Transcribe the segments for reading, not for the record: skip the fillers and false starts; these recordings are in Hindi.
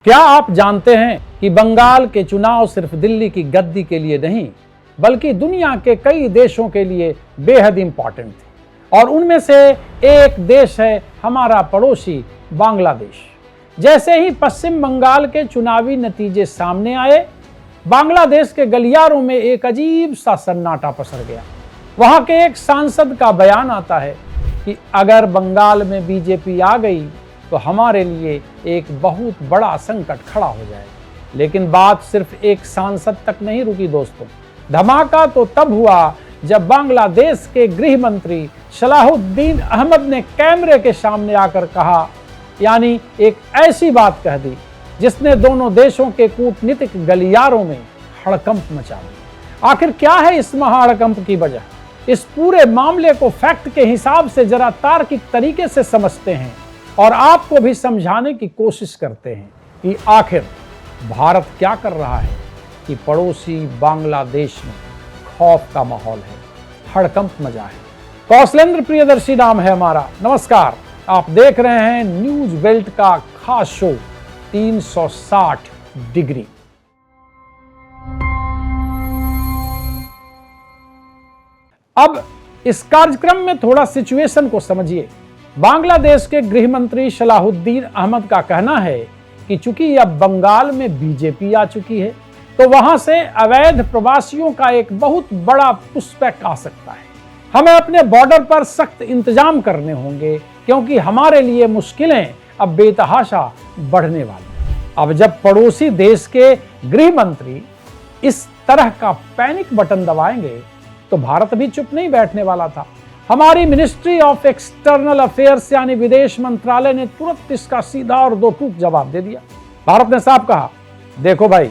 क्या आप जानते हैं कि बंगाल के चुनाव सिर्फ दिल्ली की गद्दी के लिए नहीं बल्कि दुनिया के कई देशों के लिए बेहद इंपॉर्टेंट थे। और उनमें से एक देश है हमारा पड़ोसी बांग्लादेश। जैसे ही पश्चिम बंगाल के चुनावी नतीजे सामने आए, बांग्लादेश के गलियारों में एक अजीब सा सन्नाटा पसर गया। वहां के एक सांसद का बयान आता है कि अगर बंगाल में बीजेपी आ गई तो हमारे लिए एक बहुत बड़ा संकट खड़ा हो जाएगा। लेकिन बात सिर्फ एक सांसद तक नहीं रुकी दोस्तों। धमाका तो तब हुआ जब बांग्लादेश के गृह मंत्री सलाहुद्दीन अहमद ने कैमरे के सामने आकर कहा, यानी एक ऐसी बात कह दी जिसने दोनों देशों के कूटनीतिक गलियारों में हड़कंप मचा दी। आखिर क्या है इस महाहड़कंप की वजह? इस पूरे मामले को फैक्ट के हिसाब से जरा तार्किक तरीके से समझते हैं और आपको भी समझाने की कोशिश करते हैं कि आखिर भारत क्या कर रहा है कि पड़ोसी बांग्लादेश में खौफ का माहौल है, हड़कंप मचा है। कौशलेंद्र प्रियदर्शी नाम है हमारा। नमस्कार, आप देख रहे हैं न्यूज बेल्ट का खास शो 360 डिग्री। अब इस कार्यक्रम में थोड़ा सिचुएशन को समझिए। बांग्लादेश के गृह मंत्री सलाहुद्दीन अहमद का कहना है कि चूंकि अब बंगाल में बीजेपी आ चुकी है तो वहां से अवैध प्रवासियों का एक बहुत बड़ा पुष्पैक आ सकता है। हमें अपने बॉर्डर पर सख्त इंतजाम करने होंगे क्योंकि हमारे लिए मुश्किलें अब बेतहाशा बढ़ने वाली हैं। अब जब पड़ोसी देश के गृह मंत्री इस तरह का पैनिक बटन दबाएंगे तो भारत भी चुप नहीं बैठने वाला था। हमारी मिनिस्ट्री ऑफ एक्सटर्नल अफेयर्स यानी विदेश मंत्रालय ने तुरंत इसका सीधा और दो टूक जवाब दे दिया। भारत ने साफ कहा, देखो भाई,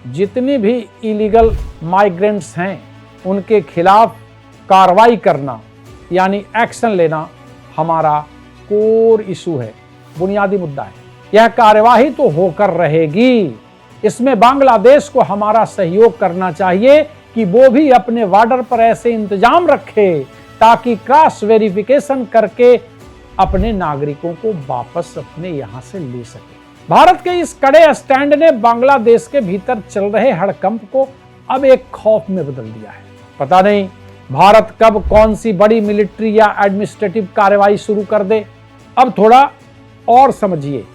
जितनी भी इलीगल माइग्रेंट्स हैं उनके खिलाफ कार्रवाई करना यानी एक्शन लेना हमारा कोर इशू है, बुनियादी मुद्दा है। यह कार्यवाही तो होकर रहेगी। इसमें बांग्लादेश को हमारा सहयोग करना चाहिए कि वो भी अपने बॉर्डर पर ऐसे इंतजाम रखे ताकि क्रॉस वेरिफिकेशन करके अपने नागरिकों को वापस अपने यहां से ले सके। भारत के इस कड़े स्टैंड ने बांग्लादेश के भीतर चल रहे हड़कंप को अब एक खौफ में बदल दिया है। पता नहीं भारत कब कौन सी बड़ी मिलिट्री या एडमिनिस्ट्रेटिव कार्रवाई शुरू कर दे। अब थोड़ा और समझिए,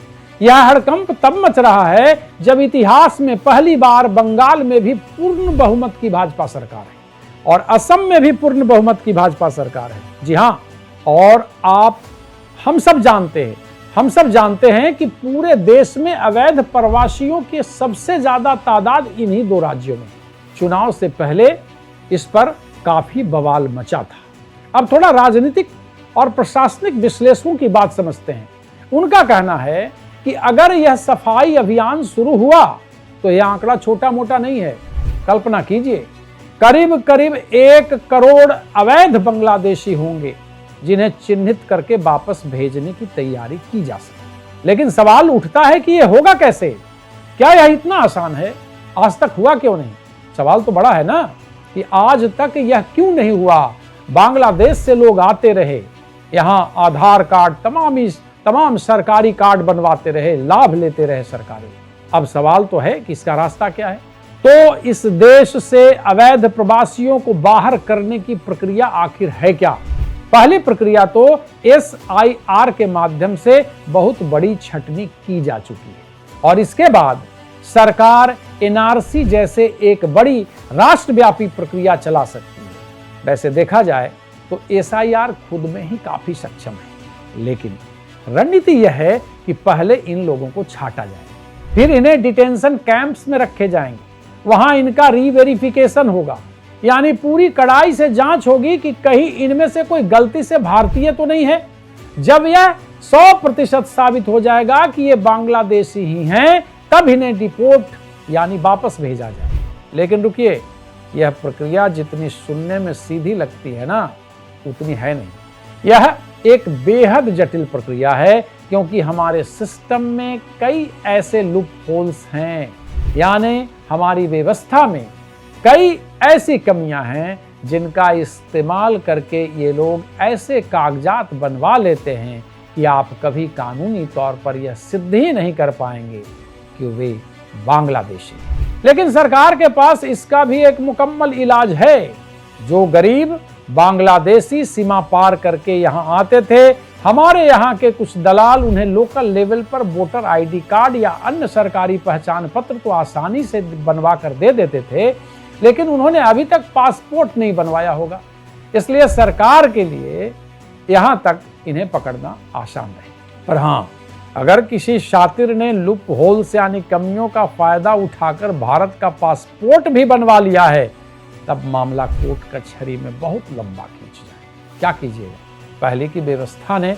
यह हड़कंप तब मच रहा है जब इतिहास में पहली बार बंगाल में भी पूर्ण बहुमत की भाजपा सरकार है और असम में भी पूर्ण बहुमत की भाजपा सरकार है। जी हां, और हम सब जानते हैं कि पूरे देश में अवैध प्रवासियों की सबसे ज्यादा तादाद इन्हीं दो राज्यों में। चुनाव से पहले इस पर काफी बवाल मचा था। अब थोड़ा राजनीतिक और प्रशासनिक विश्लेषकों की बात समझते हैं। उनका कहना है कि अगर यह सफाई अभियान शुरू हुआ तो यह आंकड़ा छोटा मोटा नहीं है। कल्पना कीजिए, करीब करीब 1 करोड़ अवैध बांग्लादेशी होंगे जिन्हें चिन्हित करके वापस भेजने की तैयारी की जा सके। लेकिन सवाल उठता है कि यह होगा कैसे? क्या यह इतना आसान है? आज तक हुआ क्यों नहीं? सवाल तो बड़ा है ना कि आज तक यह क्यों नहीं हुआ। बांग्लादेश से लोग आते रहे, यहां आधार कार्ड तमाम सरकारी कार्ड बनवाते रहे, लाभ लेते रहे सरकारी। अब सवाल तो है कि इसका रास्ता क्या है। तो इस देश से अवैध प्रवासियों को बाहर करने की प्रक्रिया आखिर है क्या? पहली प्रक्रिया तो SIR के माध्यम से बहुत बड़ी छटनी की जा चुकी है और इसके बाद सरकार NRC जैसे एक बड़ी राष्ट्रव्यापी प्रक्रिया चला सकती है। वैसे देखा जाए तो SIR खुद में ही काफी सक्षम है, लेकिन रणनीति यह है कि पहले इन लोगों को छांटा जाए, फिर इन्हें डिटेंशन कैंप्स में रखे जाएंगे, वहां इनका रीवेरिफिकेशन होगा, यानी पूरी कड़ाई से जांच होगी कि कहीं इनमें से कोई गलती से भारतीय तो नहीं है। जब यह 100% साबित हो जाएगा कि ये बांग्लादेशी ही हैं, तब इन्हें डिपोर्ट यानी वापस भेजा जाए। लेकिन रुकिए, यह प्रक्रिया जितनी सुनने में सीधी लगती है ना, उतनी है नहीं। यह एक बेहद जटिल प्रक्रिया है क्योंकि हमारे सिस्टम में कई ऐसे लूप होल्स हैं, यानी हमारी व्यवस्था में कई ऐसी कमियां हैं जिनका इस्तेमाल करके ये लोग ऐसे कागजात बनवा लेते हैं कि आप कभी कानूनी तौर पर यह सिद्ध ही नहीं कर पाएंगे कि वे बांग्लादेशी। लेकिन सरकार के पास इसका भी एक मुकम्मल इलाज है। जो गरीब बांग्लादेशी सीमा पार करके यहां आते थे, हमारे यहां के कुछ दलाल उन्हें लोकल लेवल पर वोटर आईडी कार्ड या अन्य सरकारी पहचान पत्र तो आसानी से बनवा कर दे देते थे, लेकिन उन्होंने अभी तक पासपोर्ट नहीं बनवाया होगा। इसलिए सरकार के लिए यहां तक इन्हें पकड़ना आसान नहीं। पर हां, अगर किसी शातिर ने लूप होल से यानी कमियों का फायदा उठाकर भारत का पासपोर्ट भी बनवा लिया है, तब मामला कोर्ट कचहरी में बहुत लंबा खींच जाए। क्या कीजिएगा, पहले की व्यवस्था ने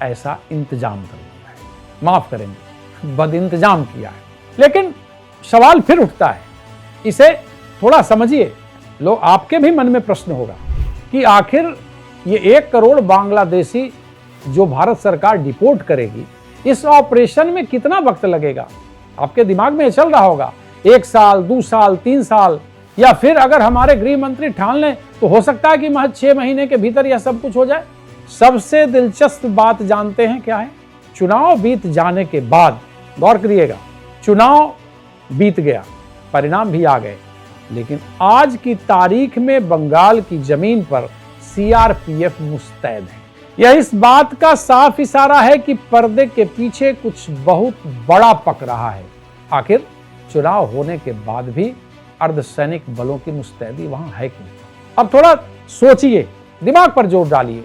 ऐसा इंतजाम कर दिया है, माफ करेंगे बदइंतजाम किया है। लेकिन सवाल फिर उठता है, इसे थोड़ा समझिए। लो, आपके भी मन में प्रश्न होगा कि आखिर ये 1 करोड़ बांग्लादेशी जो भारत सरकार डिपोर्ट करेगी, इस ऑपरेशन में कितना वक्त लगेगा? आपके दिमाग में चल रहा होगा 1 साल, 2 साल, 3 साल, या फिर अगर हमारे गृह मंत्री ठान लें तो हो सकता है कि महज 6 महीने के भीतर यह सब कुछ हो जाए। सबसे दिलचस्प बात जानते हैं क्या है? चुनाव बीत जाने के बाद, गौर करिएगा, चुनाव बीत गया, परिणाम भी आ गए, लेकिन आज की तारीख में बंगाल की जमीन पर सीआरपीएफ मुस्तैद है। यह इस बात का साफ इशारा है कि पर्दे के पीछे कुछ बहुत बड़ा पक रहा है। आखिर चुनाव होने के बाद भी अर्धसैनिक बलों की मुस्तैदी वहां है कि नहीं? अब थोड़ा सोचिए, दिमाग पर जोर डालिए।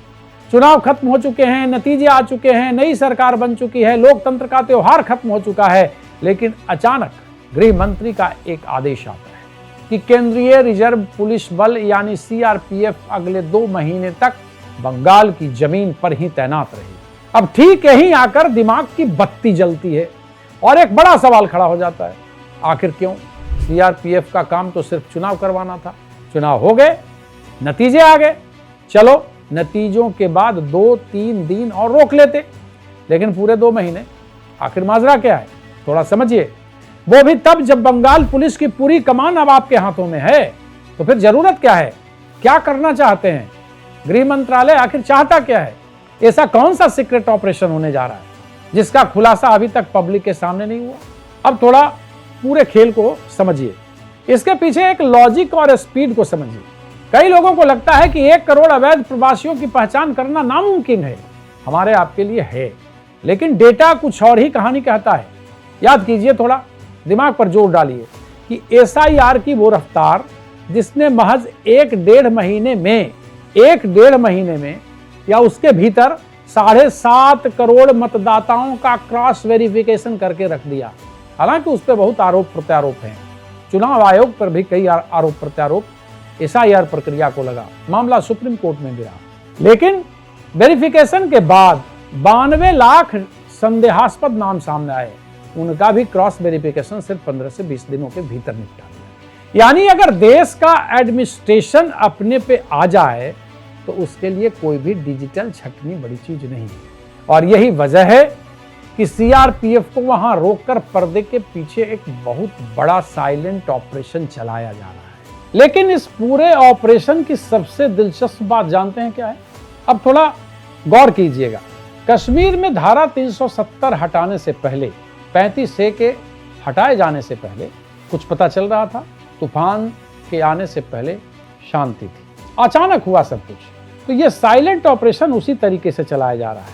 चुनाव खत्म हो चुके हैं, नतीजे आ चुके हैं, नई सरकार बन चुकी है, लोकतंत्र का त्योहार खत्म हो चुका है, लेकिन अचानक गृह मंत्री का एक आदेश आता है कि केंद्रीय रिजर्व पुलिस बल यानी सीआरपीएफ अगले 2 महीने तक बंगाल की जमीन पर ही तैनात रही। अब ठीक यहीं आकर दिमाग की बत्ती जलती है और एक बड़ा सवाल खड़ा हो जाता है, आखिर क्यों? सीआरपीएफ का काम तो सिर्फ चुनाव करवाना था। चुनाव हो गए, नतीजे आ गए, चलो नतीजों के बाद 2-3 दिन और रोक लेते, लेकिन पूरे 2 महीने, आखिर माजरा क्या है? थोड़ा समझिए। वो भी तब जब बंगाल पुलिस की पूरी कमान अब आपके हाथों में है। तो फिर जरूरत क्या है? क्या करना चाहते हैं? गृह मंत्रालय आखिर चाहता क्या है? ऐसा कौन सा सीक्रेट ऑपरेशन होने जा रहा है जिसका खुलासा अभी तक पब्लिक के सामने नहीं हुआ? अब थोड़ा पूरे खेल को समझिए, इसके पीछे एक लॉजिक और स्पीड को समझिए। कई लोगों को लगता है कि 1 करोड़ अवैध प्रवासियों की पहचान करना नामुमकिन है। हमारे आपके लिए है, लेकिन डेटा कुछ और ही कहानी कहता है। याद कीजिए, थोड़ा दिमाग पर जोर डालिए कि एसआईआर की वो रफ्तार जिसने महज 1-1.5 महीने में या उसके भीतर 7.5 करोड़ मतदाताओं का क्रॉस वेरिफिकेशन करके रख दिया। हालांकि उस पर बहुत आरोप प्रत्यारोप हैं, चुनाव आयोग पर भी कई आरोप प्रत्यारोप एसआईआर प्रक्रिया को लगा, मामला सुप्रीम कोर्ट में भी रहा। लेकिन वेरिफिकेशन के बाद 92 लाख संदेहास्पद नाम सामने आए, उनका भी क्रॉस वेरिफिकेशन सिर्फ 15 से 20 दिनों के भीतर निपटा दिया। यानी अगर देश का एडमिनिस्ट्रेशन अपने पे आ जाए तो उसके लिए कोई भी डिजिटल छटनी बड़ी चीज नहीं है। और यही वजह है कि सीआरपीएफ को वहां रोककर पर्दे के पीछे एक बहुत बड़ा साइलेंट ऑपरेशन चलाया जा रहा है। लेकिन इस पूरे ऑपरेशन की सबसे दिलचस्प बात जानते हैं क्या है? अब थोड़ा गौर कीजिएगा। कश्मीर में धारा 370 हटाने से पहले, 35A के हटाए जाने से पहले कुछ पता चल रहा था? तूफान के आने से पहले शांति थी, अचानक हुआ सब कुछ। तो ये साइलेंट ऑपरेशन उसी तरीके से चलाया जा रहा है।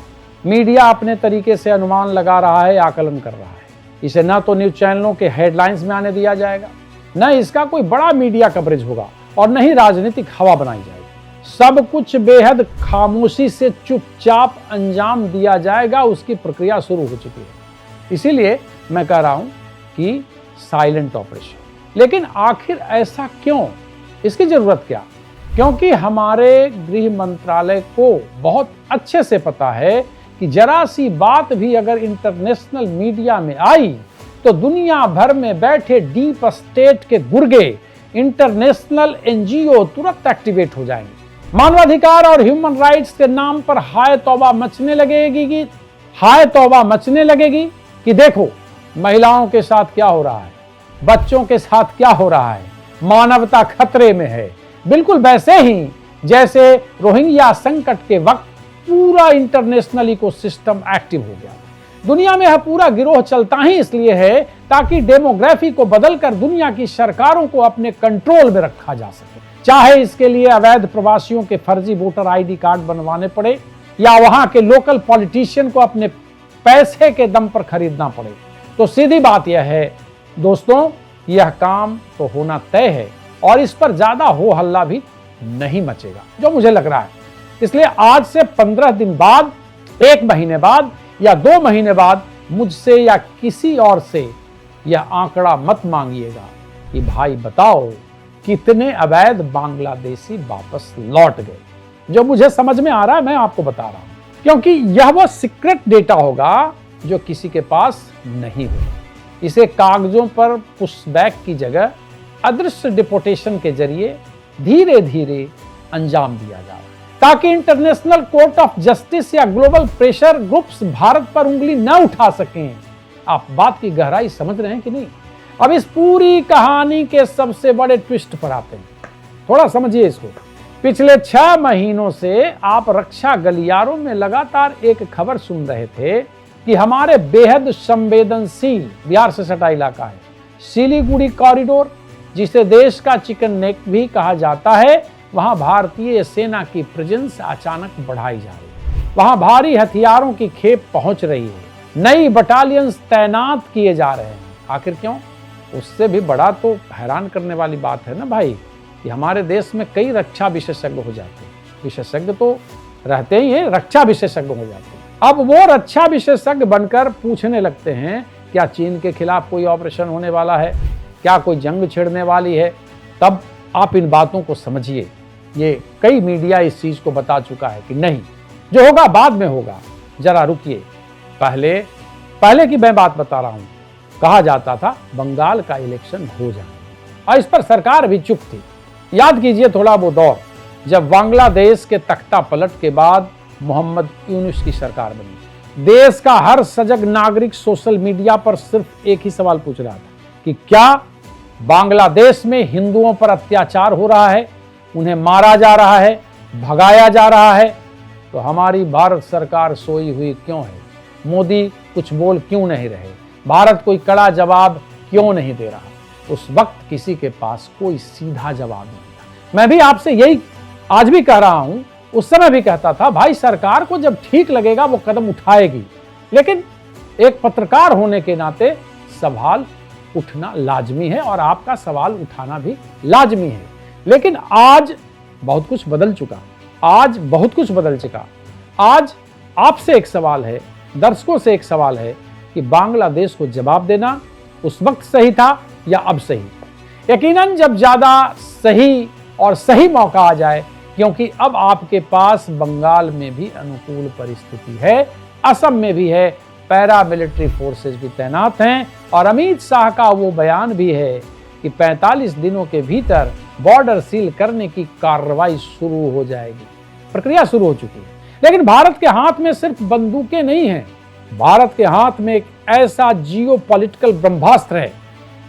मीडिया अपने तरीके से अनुमान लगा रहा है, आकलन कर रहा है। इसे ना तो न्यूज चैनलों के हेडलाइंस में आने दिया जाएगा, न इसका कोई बड़ा मीडिया कवरेज होगा, और न ही राजनीतिक हवा बनाई जाएगी। सब कुछ बेहद खामोशी से चुपचाप अंजाम दिया जाएगा। उसकी प्रक्रिया शुरू हो चुकी है। इसीलिए मैं कह रहा हूं कि साइलेंट ऑपरेशन। लेकिन आखिर ऐसा क्यों? इसकी जरूरत क्या? क्योंकि हमारे गृह मंत्रालय को बहुत अच्छे से पता है कि जरा सी बात भी अगर इंटरनेशनल मीडिया में आई तो दुनिया भर में बैठे डीप स्टेट के गुर्गे, इंटरनेशनल एनजीओ तुरंत एक्टिवेट हो जाएंगे। मानवाधिकार और ह्यूमन राइट्स के नाम पर हाय तौबा मचने लगेगी कि देखो महिलाओं के साथ क्या हो रहा है, बच्चों के साथ क्या हो रहा है, मानवता खतरे में है। बिल्कुल वैसे ही जैसे रोहिंग्या संकट के वक्त पूरा इंटरनेशनल इकोसिस्टम एक्टिव हो गया। दुनिया में यह पूरा गिरोह चलता ही इसलिए है ताकि डेमोग्राफी को बदलकर दुनिया की सरकारों को अपने कंट्रोल में रखा जा सके। चाहे इसके लिए अवैध प्रवासियों के फर्जी वोटर आईडी कार्ड बनवाने पड़े या वहां के लोकल पॉलिटिशियन को अपने पैसे के दम पर खरीदना पड़े। तो सीधी बात यह है दोस्तों, यह काम तो होना तय है और इस पर ज्यादा हो हल्ला भी नहीं मचेगा, जो मुझे लग रहा है। इसलिए आज से 15 दिन बाद, 1 महीने बाद या 2 महीने बाद मुझसे या किसी और से यह आंकड़ा मत मांगिएगा कि भाई बताओ कितने अवैध बांग्लादेशी वापस लौट गए। जो मुझे समझ में आ रहा है मैं आपको बता रहा हूं, क्योंकि यह वो सीक्रेट डेटा होगा जो किसी के पास नहीं होगा। इसे कागजों पर पुशबैक की जगह अदृश्य डिपोटेशन के जरिए धीरे धीरे अंजाम दिया जाए, ताकि इंटरनेशनल कोर्ट ऑफ जस्टिस या ग्लोबल प्रेशर ग्रुप्स भारत पर उंगली न उठा सकें। आप बात की गहराई समझ रहे हैं कि नहीं? अब इस पूरी कहानी के सबसे बड़े ट्विस्ट पर आते हैं, थोड़ा समझिए इसको। पिछले 6 महीनों से आप रक्षा गलियारों में लगातार एक खबर सुन रहे थे कि हमारे बेहद संवेदनशील बिहार से सटा इलाका है सिलीगुड़ी कॉरिडोर, जिसे देश का चिकन नेक भी कहा जाता है, वहां भारतीय सेना की प्रेजेंस अचानक बढ़ाई जा रही है। वहां भारी हथियारों की खेप पहुंच रही है, नई बटालियंस तैनात किए जा रहे हैं। आखिर क्यों? उससे भी बड़ा तो हैरान करने वाली बात है ना भाई कि हमारे देश में कई रक्षा विशेषज्ञ हो जाते हैं। विशेषज्ञ तो रहते ही हैं, रक्षा विशेषज्ञ हो जाते हैं। अब वो रक्षा विशेषज्ञ बनकर पूछने लगते हैं क्या चीन के खिलाफ कोई ऑपरेशन होने वाला है, क्या कोई जंग छिड़ने वाली है। तब आप इन बातों को समझिए। ये कई मीडिया इस चीज को बता चुका है कि नहीं, जो होगा बाद में होगा, जरा रुकिए, पहले की मैं बात बता रहा हूं। कहा जाता था बंगाल का इलेक्शन हो जाए और इस पर सरकार भी चुप थी। याद कीजिए थोड़ा वो दौर जब बांग्लादेश के तख्ता पलट के बाद मोहम्मद यूनुस की सरकार बनी। देश का हर सजग नागरिक सोशल मीडिया पर सिर्फ एक ही सवाल पूछ रहा था कि क्या बांग्लादेश में हिंदुओं पर अत्याचार हो रहा है, उन्हें मारा जा रहा है, भगाया जा रहा है, तो हमारी भारत सरकार सोई हुई क्यों है? मोदी कुछ बोल क्यों नहीं रहे? भारत कोई कड़ा जवाब क्यों नहीं दे रहा? उस वक्त किसी के पास कोई सीधा जवाब नहीं था। मैं भी आपसे यही आज भी कह रहा हूं, उस समय भी कहता था भाई सरकार को जब ठीक लगेगा वो कदम उठाएगी, लेकिन एक पत्रकार होने के नाते सवाल उठना लाजमी है और आपका सवाल उठाना भी लाजमी है। लेकिन आज बहुत कुछ बदल चुका, आज बहुत कुछ बदल चुका। आज आपसे एक सवाल है, दर्शकों से एक सवाल है कि बांग्लादेश को जवाब देना उस वक्त सही था या अब सही? यकीनन जब ज्यादा सही और सही मौका आ जाए, क्योंकि अब आपके पास बंगाल में भी अनुकूल परिस्थिति है, असम में भी है, पैरामिलिट्री फोर्सेस भी तैनात हैं और अमित शाह का वो बयान भी है कि 45 दिनों के भीतर बॉर्डर सील करने की कार्रवाई शुरू हो जाएगी। प्रक्रिया शुरू हो चुकी है। लेकिन भारत के हाथ में सिर्फ बंदूकें नहीं हैं, भारत के हाथ में एक ऐसा जियोपॉलिटिकल ब्रह्मास्त्र है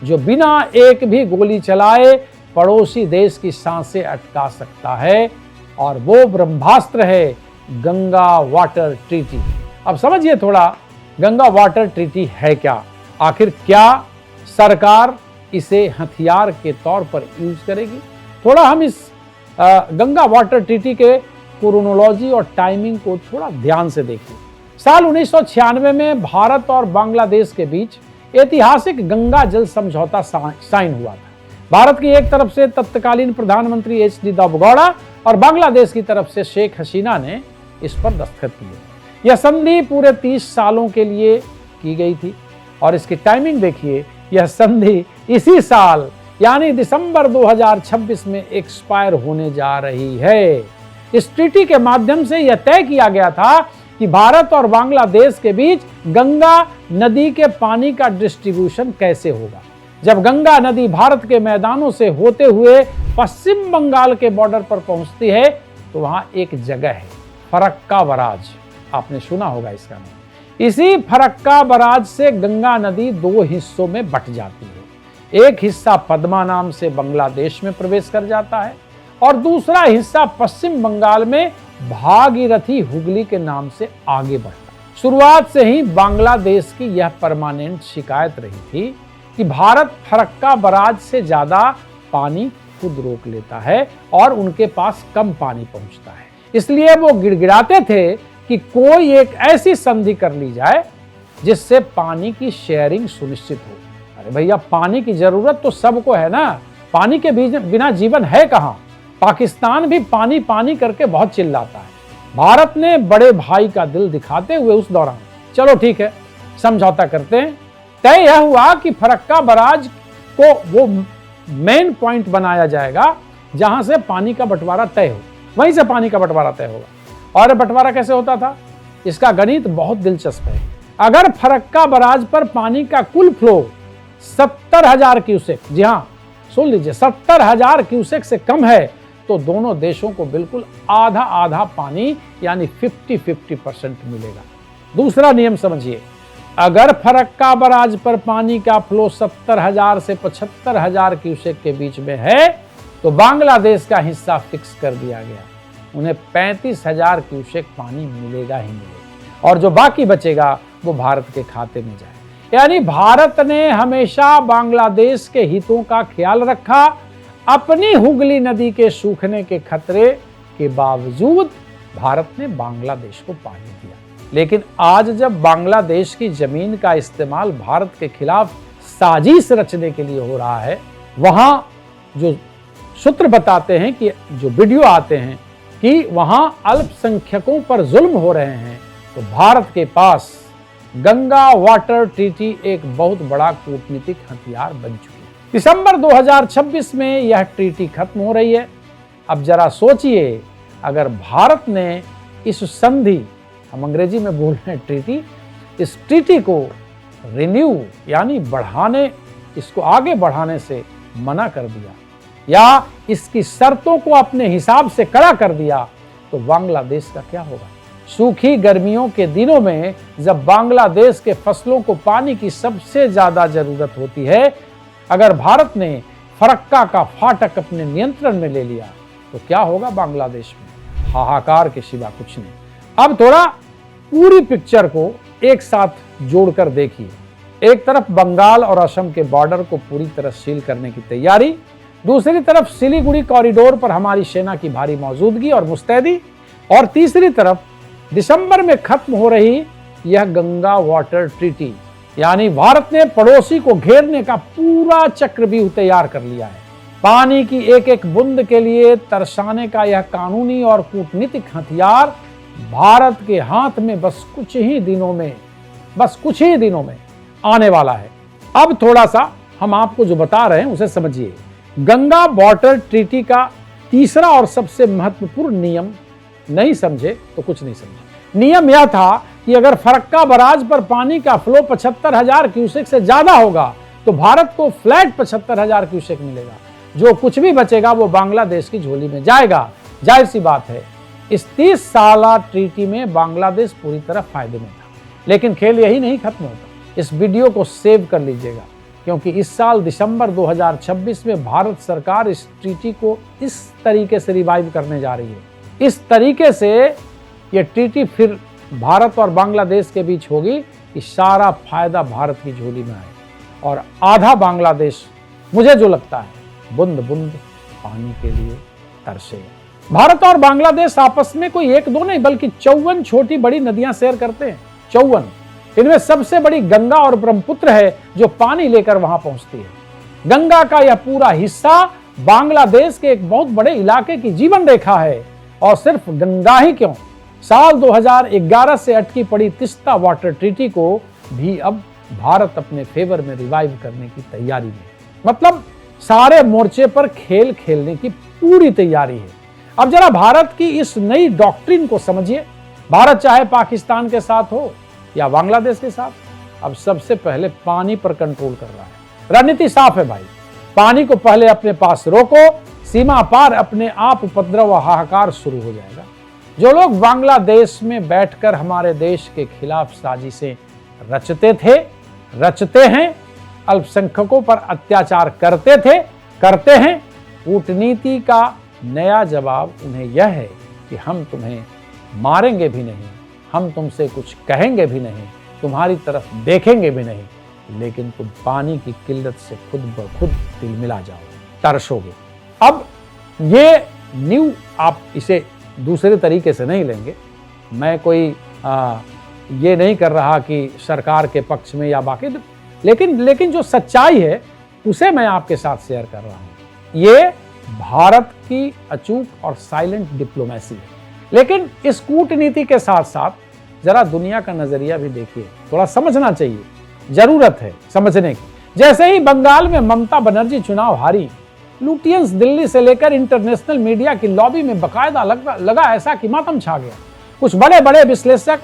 जो बिना एक भी गोली चलाए पड़ोसी देश की सांसें अटका सकता है, और वो ब्रह्मास्त्र है गंगा वाटर ट्रीटी। अब समझिए थोड़ा, गंगा वाटर ट्रीटी है क्या? आखिर क्या सरकार इसे हथियार के तौर पर यूज करेगी? थोड़ा हम इस गंगा वाटर ट्रीटी के क्रोनोलॉजी और टाइमिंग को थोड़ा ध्यान से देखिए। साल 1996 में भारत और बांग्लादेश के बीच ऐतिहासिक गंगा जल समझौता साइन हुआ था। भारत की एक तरफ से तत्कालीन प्रधानमंत्री एच.डी. देवेगौड़ा और बांग्लादेश की तरफ से शेख हसीना ने इस पर दस्तखत किए। यह संधि पूरे 30 सालों के लिए की गई थी और इसकी टाइमिंग देखिए, यह संधि इसी साल यानी दिसंबर 2026 में एक्सपायर होने जा रही है। इस ट्रीटी के माध्यम से यह तय किया गया था कि भारत और बांग्लादेश के बीच गंगा नदी के पानी का डिस्ट्रीब्यूशन कैसे होगा। जब गंगा नदी भारत के मैदानों से होते हुए पश्चिम बंगाल के बॉर्डर पर पहुंचती है तो वहां एक जगह है फरक्का बराज, आपने सुना होगा इसका नाम। इसी फरक्का बराज से गंगा नदी 2 हिस्सों में बट जाती है। एक हिस्सा पद्मा नाम से बांग्लादेश में प्रवेश कर जाता है और दूसरा हिस्सा पश्चिम बंगाल में भागीरथी हुगली के नाम से आगे बढ़ता है। शुरुआत से ही बांग्लादेश की यह परमानेंट शिकायत रही थी कि भारत फरक्का बराज से ज्यादा पानी खुद रोक लेता है और उनके पास कम पानी पहुंचता है। इसलिए वो गिड़गिड़ाते थे कि कोई एक ऐसी संधि कर ली जाए जिससे पानी की शेयरिंग सुनिश्चित हो। अरे भैया, पानी की जरूरत तो सबको है ना, पानी के बिना जीवन है कहां। पाकिस्तान भी पानी पानी करके बहुत चिल्लाता है। भारत ने बड़े भाई का दिल दिखाते हुए उस दौरान चलो ठीक है समझौता करते हैं। तय यह हुआ कि फरक्का बराज को वो मेन पॉइंट बनाया जाएगा जहां से पानी का बंटवारा तय हो, वहीं से पानी का बंटवारा तय होगा। और बंटवारा कैसे होता था, इसका गणित बहुत दिलचस्प है। अगर फरक्का बराज पर पानी का कुल फ्लो 70,000 क्यूसेक, जी हां सुन लीजिए, 70,000 क्यूसेक से कम है तो दोनों देशों को बिल्कुल आधा आधा पानी यानी 50-50% मिलेगा। दूसरा नियम समझिए, अगर फरक्का बराज पर पानी का फ्लो 70,000 से 75,000 क्यूसेक के बीच में है तो बांग्लादेश का हिस्सा फिक्स कर दिया गया, उन्हें 35,000 क्यूसेक पानी मिलेगा ही मिलेगा और जो बाकी बचेगा वो भारत के खाते में जाए। यानी भारत ने हमेशा बांग्लादेश के हितों का ख्याल रखा। अपनी हुगली नदी के सूखने के खतरे के बावजूद भारत ने बांग्लादेश को पानी दिया। लेकिन आज जब बांग्लादेश की जमीन का इस्तेमाल भारत के खिलाफ साजिश रचने के लिए हो रहा है, वहां जो सूत्र बताते हैं कि जो वीडियो आते हैं कि वहां अल्पसंख्यकों पर जुल्म हो रहे हैं, तो भारत के पास गंगा वाटर ट्रीटी एक बहुत बड़ा कूटनीतिक हथियार बन चुकी है। दिसंबर 2026 में यह ट्रीटी खत्म हो रही है। अब जरा सोचिए, अगर भारत ने इस संधि, हम अंग्रेजी में बोल रहे हैं ट्रीटी, इस ट्रीटी को रिन्यू यानी बढ़ाने, इसको आगे बढ़ाने से मना कर दिया या इसकी शर्तों को अपने हिसाब से कड़ा कर दिया तो बांग्लादेश का क्या होगा। सूखी गर्मियों के दिनों में जब बांग्लादेश के फसलों को पानी की सबसे ज्यादा जरूरत होती है, अगर भारत ने फरक्का का फाटक अपने नियंत्रण में ले लिया तो क्या होगा बांग्लादेश में, हाहाकार के सिवा कुछ नहीं। अब थोड़ा पूरी पिक्चर को एक साथ जोड़कर देखिए। एक तरफ बंगाल और असम के बॉर्डर को पूरी तरह सील करने की तैयारी, दूसरी तरफ सिलीगुड़ी कॉरिडोर पर हमारी सेना की भारी मौजूदगी और मुस्तैदी, और तीसरी तरफ दिसंबर में खत्म हो रही यह गंगा वाटर ट्रीटी। यानी भारत ने पड़ोसी को घेरने का पूरा चक्रव्यूह तैयार कर लिया है। पानी की एक एक बूंद के लिए तरसाने का यह कानूनी और कूटनीतिक हथियार भारत के हाथ में बस कुछ ही दिनों में आने वाला है। अब थोड़ा सा हम आपको जो बता रहे हैं उसे समझिए। गंगा वाटर ट्रीटी का तीसरा और सबसे महत्वपूर्ण नियम नहीं समझे तो कुछ नहीं समझे। नियम यह था कि अगर फरक्का बराज पर पानी का फ्लो 75,000 क्यूसेक से ज्यादा होगा तो भारत को फ्लैट 75,000 क्यूसेक मिलेगा। जो कुछ भी बचेगा वो बांग्लादेश की झोली में जाएगा। जाहिर सी बात है, इस 30 साला ट्रीटी में बांग्लादेश पूरी तरह फायदे में था। लेकिन खेल यही नहीं खत्म होता। इस वीडियो को सेव कर लीजिएगा, क्योंकि इस साल दिसंबर 2026 में भारत सरकार इस ट्रीटी को इस तरीके से रिवाइव करने जा रही है। इस तरीके से ये ट्रीटी फिर भारत और बांग्लादेश के बीच होगी कि सारा फायदा भारत की झोली में आए और आधा बांग्लादेश, मुझे जो लगता है, बूंद बूंद पानी के लिए तरसे। भारत और बांग्लादेश आपस में कोई एक दो नहीं बल्कि 54 छोटी बड़ी नदियां शेयर करते हैं। 54। इनमें सबसे बड़ी गंगा और ब्रह्मपुत्र है जो पानी लेकर वहां पहुंचती है। गंगा का यह पूरा हिस्सा बांग्लादेश के एक बहुत बड़े इलाके की जीवन रेखा है। और सिर्फ गंगा ही क्यों, साल 2011 से अटकी पड़ी तीस्ता वाटर ट्रीटी को भी अब भारत अपने फेवर में रिवाइव करने की तैयारी में, मतलब सारे मोर्चे पर खेल खेलने की पूरी तैयारी है। अब जरा भारत की इस नई डॉक्ट्रिन को समझिए। भारत चाहे पाकिस्तान के साथ हो या बांग्लादेश के साथ, अब सबसे पहले पानी पर कंट्रोल कर रहा है। रणनीति साफ है भाई, पानी को पहले अपने पास रोको, सीमा पार अपने आप उपद्रव व हाहाकार शुरू हो जाएगा। जो लोग बांग्लादेश में बैठकर हमारे देश के खिलाफ साजिशें रचते हैं, अल्पसंख्यकों पर अत्याचार करते हैं, कूटनीति का नया जवाब उन्हें यह है कि हम तुम्हें मारेंगे भी नहीं, हम तुमसे कुछ कहेंगे भी नहीं, तुम्हारी तरफ देखेंगे भी नहीं, लेकिन तुम पानी की किल्लत से खुद ब खुद तिलमिला जाओगे, तरसोगे। अब ये न्यू आप इसे दूसरे तरीके से नहीं लेंगे। मैं कोई ये नहीं कर रहा कि सरकार के पक्ष में या बाकी, लेकिन जो सच्चाई है उसे मैं आपके साथ शेयर कर रहा हूं। ये भारत की अचूक और साइलेंट डिप्लोमेसी है। लेकिन इस कूटनीति के साथ साथ जरा दुनिया का नजरिया भी देखिए, थोड़ा समझना चाहिए, जरूरत है समझने की। जैसे ही बंगाल में ममता बनर्जी चुनाव हारी, लुटियंस दिल्ली से लेकर इंटरनेशनल मीडिया की लॉबी में बकायदा लगा ऐसा कि मातम छा गया। कुछ बड़े बड़े विश्लेषक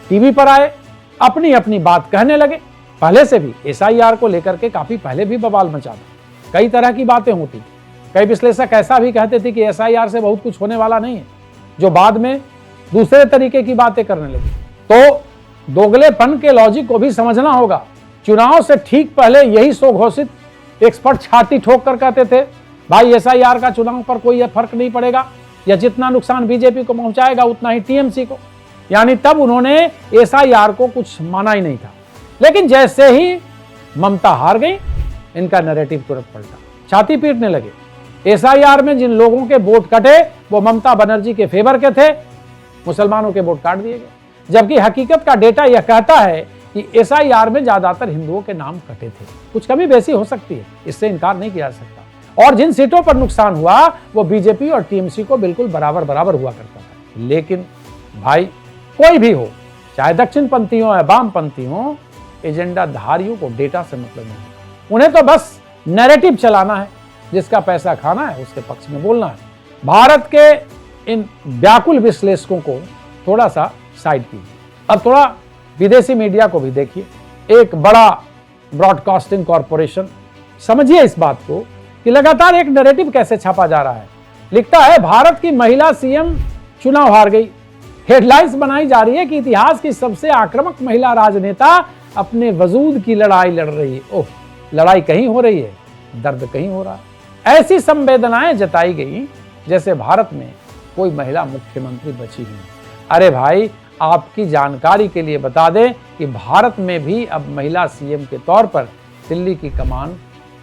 टीवी पर आए, अपनी अपनी बात कहने लगे। पहले से भी एसआईआर को लेकर के काफी पहले भी बवाल मचा था, कई तरह की बातें होती थी। कई विश्लेषक ऐसा भी कहते थे कि एसआईआर से बहुत कुछ होने वाला नहीं है, जो बाद में दूसरे तरीके की बातें करने लगे। तो दोगलेपन के लॉजिक को भी समझना होगा। चुनाव से ठीक पहले यही सो घोषित एक्सपर्ट छाती ठोक कर कहते थे भाई एसआईआर का चुनाव पर कोई फर्क नहीं पड़ेगा, या जितना नुकसान बीजेपी को पहुंचाएगा उतना ही टीएमसी को। यानी तब उन्होंने एसआईआर को कुछ माना ही नहीं था। लेकिन जैसे ही ममता हार गई, इनका नैरेटिव तुरंत पलटा, छाती पीटने लगे। एसआईआर में जिन लोगों के वोट कटे वो ममता बनर्जी के फेवर के थे, मुसलमानों के वोट काट दिए गए। जबकि हकीकत का डेटा यह कहता है कि एसआईआर में ज्यादातर हिंदुओं के नाम कटे थे। कुछ कमी बेसी हो सकती है, इससे इनकार नहीं किया जा सकता। और जिन सीटों पर नुकसान हुआ वो बीजेपी और टीएमसी को बिल्कुल बराबर बराबर हुआ करता था। लेकिन भाई कोई भी हो, चाहे दक्षिण पंथी हो या वामपंथी हो, एजेंडा धारियों को डेटा से मतलब नहीं। उन्हें तो बस नैरेटिव चलाना है, जिसका पैसा खाना है उसके पक्ष में बोलना है। भारत के इन व्याकुल विश्लेषकों को थोड़ा सा साइड कीजिए। अब थोड़ा विदेशी मीडिया को भी देखिए। एक बड़ा ब्रॉडकास्टिंग कॉरपोरेशन, समझिए इस बात को कि लगातार एक नैरेटिव कैसे छापा जा रहा है। लिखता है भारत की महिला सीएम चुनाव हार गई। हेडलाइंस बनाई जा रही है कि इतिहास की सबसे आक्रामक महिला राजनेता अपने वजूद की लड़ाई लड़ रही है। ओह, लड़ाई कहीं हो रही है, दर्द कहीं हो रहा है। ऐसी संवेदनाएं जताई गई जैसे भारत में कोई महिला मुख्यमंत्री बची ही नहीं। अरे भाई, आपकी जानकारी के लिए बता दें कि भारत में भी अब महिला सीएम के तौर पर दिल्ली की कमान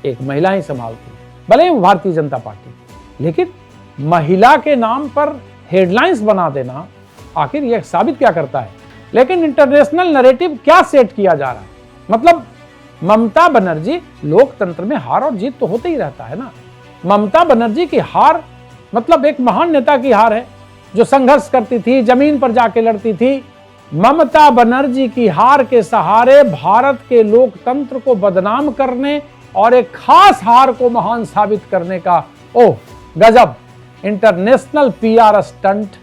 एक महिला ही संभालती है, भले ही वो भारतीय जनता पार्टी। लेकिन महिला के नाम पर हेडलाइंस बना देना आखिर यह साबित क्या करता है? लेकिन इंटरनेशनल नैरेटिव क्या सेट किया जा रहा है? मतलब ममता बनर्जी, लोकतंत्र में हार और जीत तो होते ही रहता है ना। ममता बनर्जी की हार मतलब एक महान नेता की हार है, जो संघर्ष करती थी, जमीन पर जाके लड़ती थी। ममता बनर्जी की हार के सहारे भारत के लोकतंत्र को बदनाम करने और एक खास हार को महान साबित करने का, ओह गजब, इंटरनेशनल पीआर स्टंट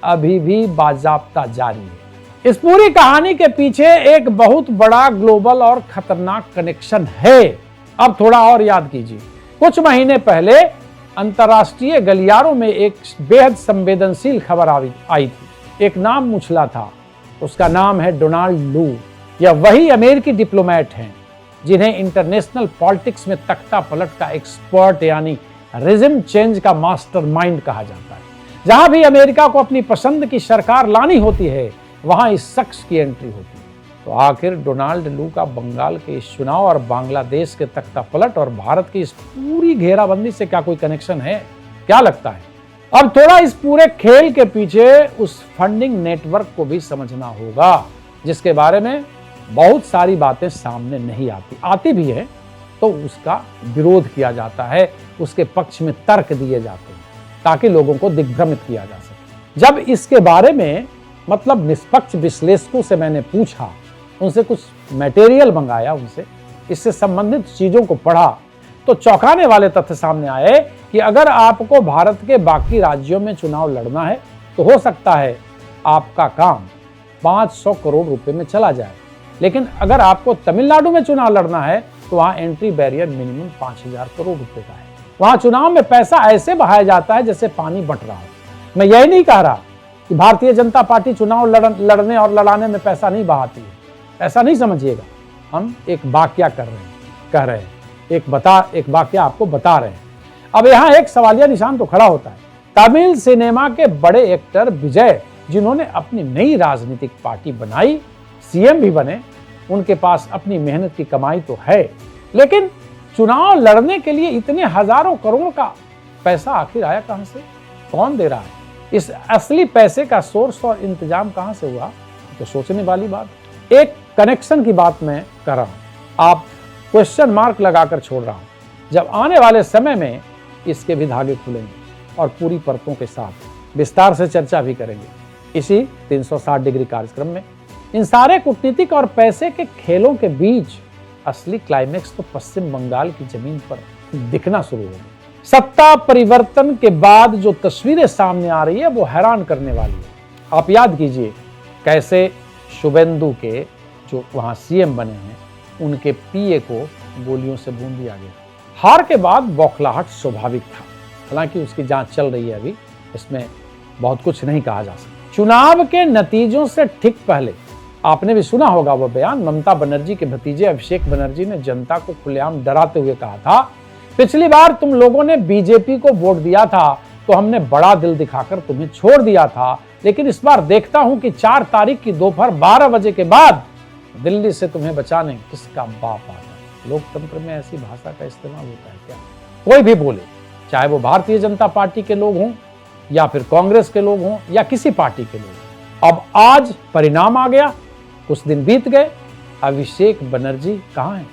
अभी भी बाजाप्ता जारी है। इस पूरी कहानी के पीछे एक बहुत बड़ा ग्लोबल और खतरनाक कनेक्शन है। अब थोड़ा और याद कीजिए। कुछ महीने पहले अंतर्राष्ट्रीय गलियारों में एक बेहद संवेदनशील खबर आई थी। एक नाम उछला था, उसका नाम है डोनाल्ड लू। यह वही अमेरिकी डिप्लोमेट हैं जिन्हें इंटरनेशनल पॉलिटिक्स में तख्ता पलट का एक्सपर्ट यानी रिजिम चेंज का मास्टरमाइंड कहा जाता है। जहां भी अमेरिका को अपनी पसंद की सरकार लानी होती है, वहां इस शख्स की एंट्री होती है। तो आखिर डोनाल्ड लू का बंगाल के इस चुनाव और बांग्लादेश के तख्ता पलट और भारत की इस पूरी घेराबंदी से क्या कोई कनेक्शन है? क्या लगता है? अब थोड़ा इस पूरे खेल के पीछे उस फंडिंग नेटवर्क को भी समझना होगा, जिसके बारे में बहुत सारी बातें सामने नहीं आती भी है तो उसका विरोध किया जाता है, उसके पक्ष में तर्क दिए जाते हैं ताकि लोगों को दिग्भ्रमित किया जा सके। जब इसके बारे में मतलब निष्पक्ष विश्लेषकों से मैंने पूछा, उनसे कुछ मटेरियल मंगाया, उनसे इससे संबंधित चीजों को पढ़ा, तो चौंकाने वाले तथ्य सामने आए कि अगर आपको भारत के बाकी राज्यों में चुनाव लड़ना है तो हो सकता है आपका काम 500 करोड़ रुपए में चला जाए, लेकिन अगर आपको तमिलनाडु में चुनाव लड़ना है तो वहां एंट्री बैरियर मिनिमम 5000 करोड़ रुपए का है। वहां चुनाव में पैसा ऐसे बहाया जाता है जैसे पानी बट रहा हो। मैं यही नहीं कह रहा कि भारतीय जनता पार्टी चुनाव लड़ने और लड़ाने में पैसा नहीं बहाती है, ऐसा नहीं समझिएगा। हम एक वाकया कह रहे हैं, एक वाकया आपको बता रहे हैं। अब यहाँ एक सवालिया निशान तो खड़ा होता है। तमिल सिनेमा के बड़े एक्टर विजय जिन्होंने अपनी नई राजनीतिक पार्टी बनाई, सीएम भी बने, उनके पास अपनी मेहनत की कमाई तो है, लेकिन चुनाव लड़ने के लिए इतने हजारों करोड़ का पैसा आखिर आया कहां से? कौन दे रहा है? इस असली पैसे का सोर्स और इंतजाम कहां से हुआ? तो सोचने वाली बात। एक कनेक्शन की बात मैं कर रहा हूं, आप क्वेश्चन मार्क लगाकर छोड़ रहा हूं। जब आने वाले समय में इसके भी धागे खुलेंगे और पूरी परतों के साथ विस्तार से चर्चा भी करेंगे इसी 360 डिग्री कार्यक्रम में। इन सारे कूटनीतिक और पैसे के खेलों के बीच असली क्लाइमेक्स तो पश्चिम बंगाल की जमीन पर दिखना शुरू हो गया। सत्ता परिवर्तन के बाद जो तस्वीरें सामने आ रही है वो हैरान करने वाली है। आप याद कीजिए कैसे शुभेंदु के जो वहां सीएम बने हैं उनके पीए को गोलियों से भून दिया गया। हार के बाद बौखलाहट स्वाभाविक था, हालांकि उसकी जांच चल रही है अभी, इसमें बहुत कुछ नहीं कहा जा सकता। चुनाव के नतीजों से ठीक पहले आपने भी सुना होगा वह बयान, ममता बनर्जी के भतीजे अभिषेक बनर्जी ने जनता को खुलेआम डराते हुए कहा था, पिछली बार तुम लोगों ने बीजेपी को वोट दिया था तो हमने बड़ा दिल दिखाकर तुम्हें छोड़ दिया था, लेकिन इस बार देखता हूं कि 4 तारीख की दोपहर 12 बजे के बाद दिल्ली से तुम्हें बचाने किसका बाप आता। लोकतंत्र में ऐसी भाषा का इस्तेमाल होता है क्या? कोई भी बोले, चाहे वो भारतीय जनता पार्टी के लोग हों या फिर कांग्रेस के लोग हों या किसी पार्टी के लोग। अब आज परिणाम आ गया, कुछ दिन बीत गए, अभिषेक बनर्जी कहां हैं?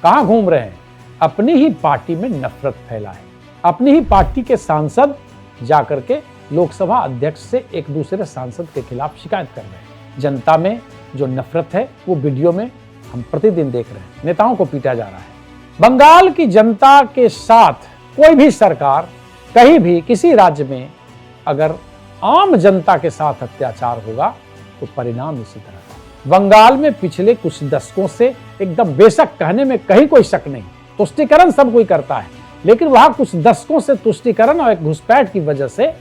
कहां घूम रहे हैं? अपनी ही पार्टी में नफरत फैला है। अपनी ही पार्टी के सांसद जाकर के लोकसभा अध्यक्ष से एक दूसरे सांसद के खिलाफ शिकायत कर रहे हैं। जनता में जो नफरत है वो वीडियो में हम प्रतिदिन देख रहे हैं। नेताओं को पीटा जा रहा है। बंगाल की जनता के साथ कोई भी सरकार कहीं भी किसी राज्य में अगर आम जनता के साथ अत्याचार होगा तो परिणाम इसी तरह का। बंगाल में पिछले कुछ दशकों से एकदम बेशक कहने में कहीं कोई शक नहीं, तुष्टीकरण सब कोई करता है, लेकिन वहां कुछ दशकों से तुष्टीकरण और एक घुसपैठ की वजह से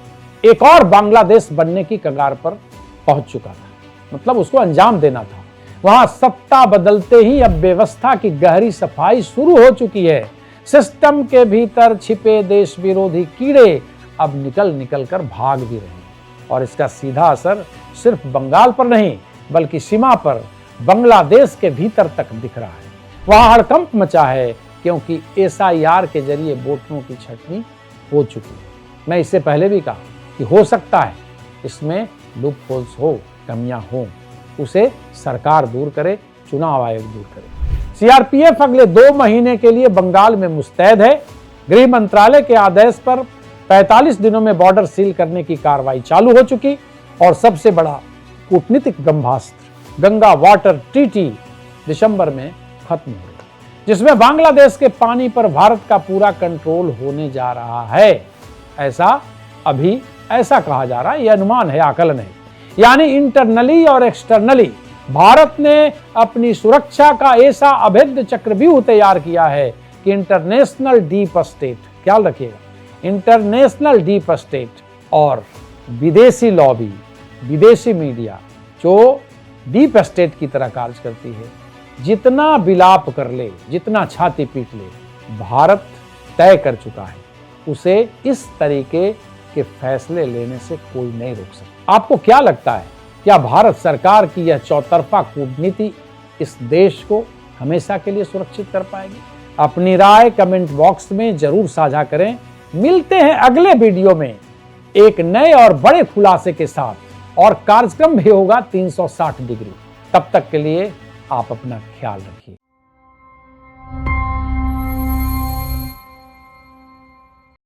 एक और बांग्लादेश बनने की कगार पर पहुंच चुका था, मतलब उसको अंजाम देना था। वहां सत्ता बदलते ही अब व्यवस्था की गहरी सफाई शुरू हो चुकी है। सिस्टम के भीतर छिपे देश विरोधी कीड़े अब निकल कर भाग भी रहे हैं और इसका सीधा असर सिर्फ बंगाल पर नहीं बल्कि सीमा पर बांग्लादेश के भीतर तक दिख रहा है। वहां हड़कंप मचा है क्योंकि एसआईआर के जरिए वोटरों की छंटनी हो चुकी है। मैं इससे पहले भी कहा कि हो सकता है इसमें लूप होल्स हो, कमियां हो, उसे सरकार दूर करे, चुनाव आयोग दूर करे। सीआरपीएफ अगले 2 महीने के लिए बंगाल में मुस्तैद है। गृह मंत्रालय के आदेश पर 45 दिनों में बॉर्डर सील करने की कार्रवाई चालू हो चुकी और सबसे बड़ा कूटनीतिक ब्रह्मास्त्र गंगा वाटर ट्रीटी दिसंबर में खत्म हो गई, जिसमें बांग्लादेश के पानी पर भारत का पूरा कंट्रोल होने जा रहा है। ऐसा कहा जा रहा है, यह अनुमान है, आकलन है। यानी इंटरनली और एक्सटर्नली भारत ने अपनी सुरक्षा का ऐसा अभेद्य चक्रव्यूह तैयार किया है कि इंटरनेशनल डीप स्टेट, ख्याल रखिएगा, इंटरनेशनल डीप स्टेट और विदेशी लॉबी, विदेशी मीडिया जो डीप स्टेट की तरह कार्य करती है, जितना विलाप कर ले, जितना छाती पीट ले, भारत तय कर चुका है, उसे इस तरीके के फैसले लेने से कोई नहीं रोक सकता। आपको क्या लगता है, क्या भारत सरकार की यह चौतरफा कूटनीति इस देश को हमेशा के लिए सुरक्षित कर पाएगी? अपनी राय कमेंट बॉक्स में जरूर साझा करें। मिलते हैं अगले वीडियो में एक नए और बड़े खुलासे के साथ, और कार्यक्रम भी होगा 360 डिग्री। तब तक के लिए आप अपना ख्याल रखिए।